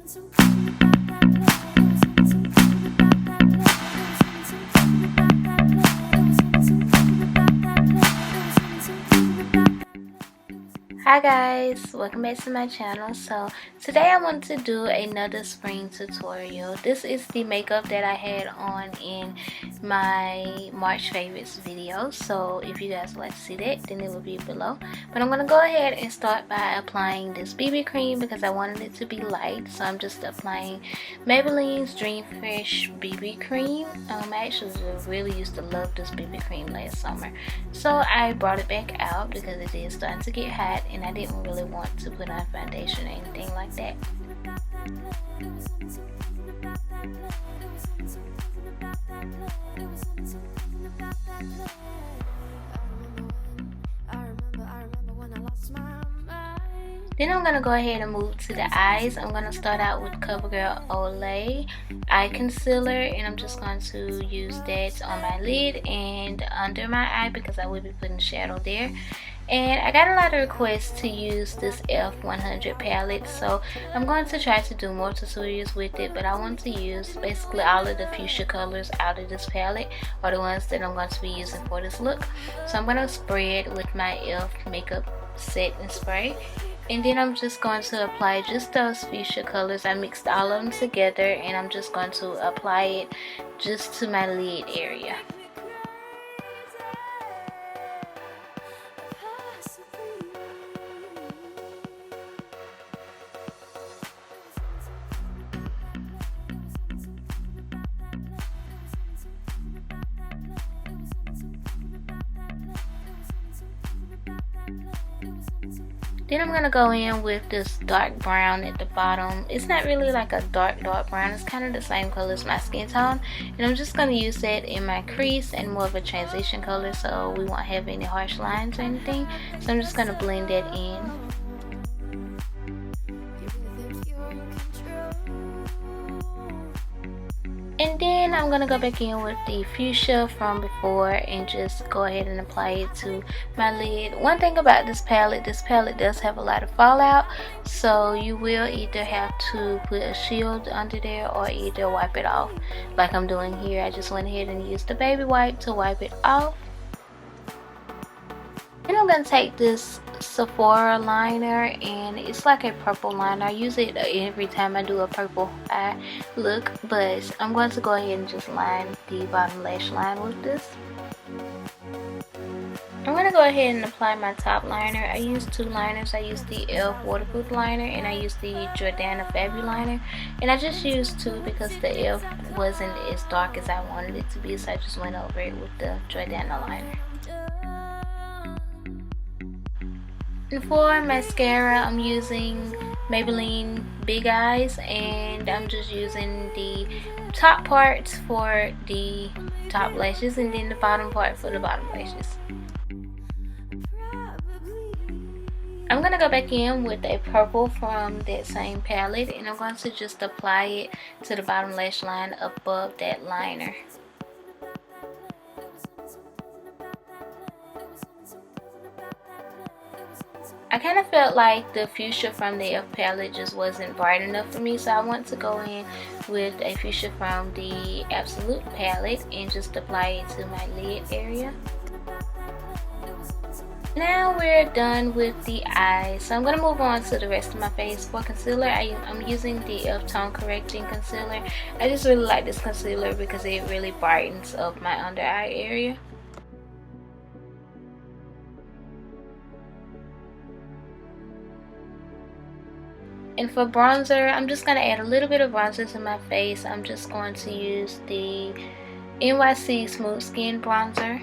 Hi guys, welcome back to my channel. So today I want to do another spring tutorial. This is the makeup that I had on in my March favorites video, so if you guys would like to see that, then it will be below. But I'm going to go ahead and start by applying this BB cream because I wanted it to be light. So I'm just applying Maybelline's Dream Fresh BB cream. I actually really used to love this BB cream last summer, so I brought it back out because it is starting to get hot and I didn't really want to put on foundation or anything like that. Then I'm going to go ahead and move to the eyes. I'm going to start out with Covergirl Olay eye concealer, and I'm just going to use that on my lid and under my eye because I will be putting shadow there. And I got a lot of requests to use this E.L.F 100 palette, so I'm going to try to do more tutorials with it, but I want to use basically all of the fuchsia colors out of this palette are the ones that I'm going to be using for this look. So I'm going to spray it with my E.L.F makeup set and spray, and then I'm just going to apply just those fuchsia colors. I mixed all of them together and I'm just going to apply it just to my lid area. Then I'm going to go in with this dark brown at the bottom. It's not really like a dark brown. It's kind of the same color as my skin tone. And I'm just going to use that in my crease and more of a transition color so we won't have any harsh lines or anything. So I'm just going to blend that in. And then I'm going to go back in with the fuchsia from before and just go ahead and apply it to my lid. One thing about this palette does have a lot of fallout, so you will either have to put a shield under there or either wipe it off like I'm doing here. I just went ahead and used the baby wipe to wipe it off. Then I'm going to take this Sephora liner, and it's like a purple liner. I use it every time I do a purple eye look, but I'm going to go ahead and just line the bottom lash line with this. I'm going to go ahead and apply my top liner. I use two liners. I use the E.L.F waterproof liner and I use the Jordana Fabu liner, and I just used two because the E.L.F wasn't as dark as I wanted it to be, so I just went over it with the Jordana liner. And for mascara, I'm using Maybelline Big Eyes, and I'm just using the top parts for the top lashes and then the bottom part for the bottom lashes. I'm going to go back in with a purple from that same palette, and I'm going to just apply it to the bottom lash line above that liner. I kind of felt like the fuchsia from the E.L.F palette just wasn't bright enough for me, so I want to go in with a fuchsia from the Absolute palette and just apply it to my lid area. Now we're done with the eyes, so I'm going to move on to the rest of my face. For concealer, I'm using the E.L.F Tone Correcting Concealer. I just really like this concealer because it really brightens up my under eye area. And for bronzer, I'm just going to add a little bit of bronzer to my face. I'm just going to use the NYC Smooth Skin Bronzer.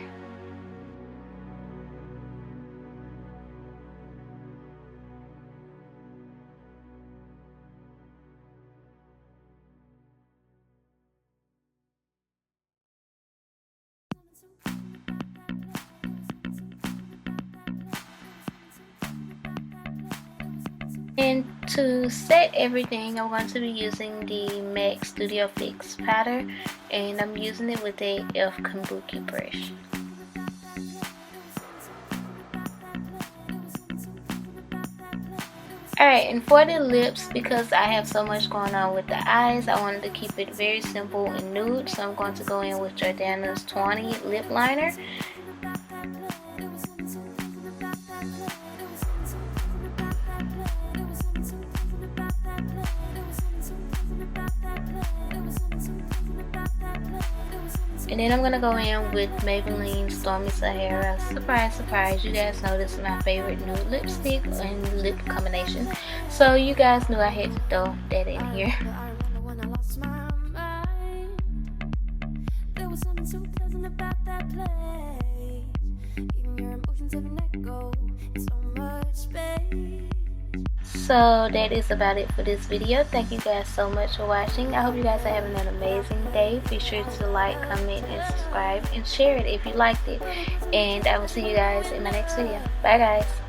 And to set everything, I'm going to be using the MAC Studio Fix powder, and I'm using it with a E.L.F Kabuki brush. Alright, and for the lips, because I have so much going on with the eyes, I wanted to keep it very simple and nude, so I'm going to go in with Jordana's Tawny lip liner. And then I'm going to go in with Maybelline Stormy Sahara. Surprise, surprise. You guys know this is my favorite nude lipstick and lip combination. So you guys knew I had to throw that in here. So that is about it for this video. Thank you guys so much for watching. I hope you guys are having an amazing day. Be sure to like, comment, and subscribe, and share it if you liked it. And I will see you guys in my next video. Bye guys.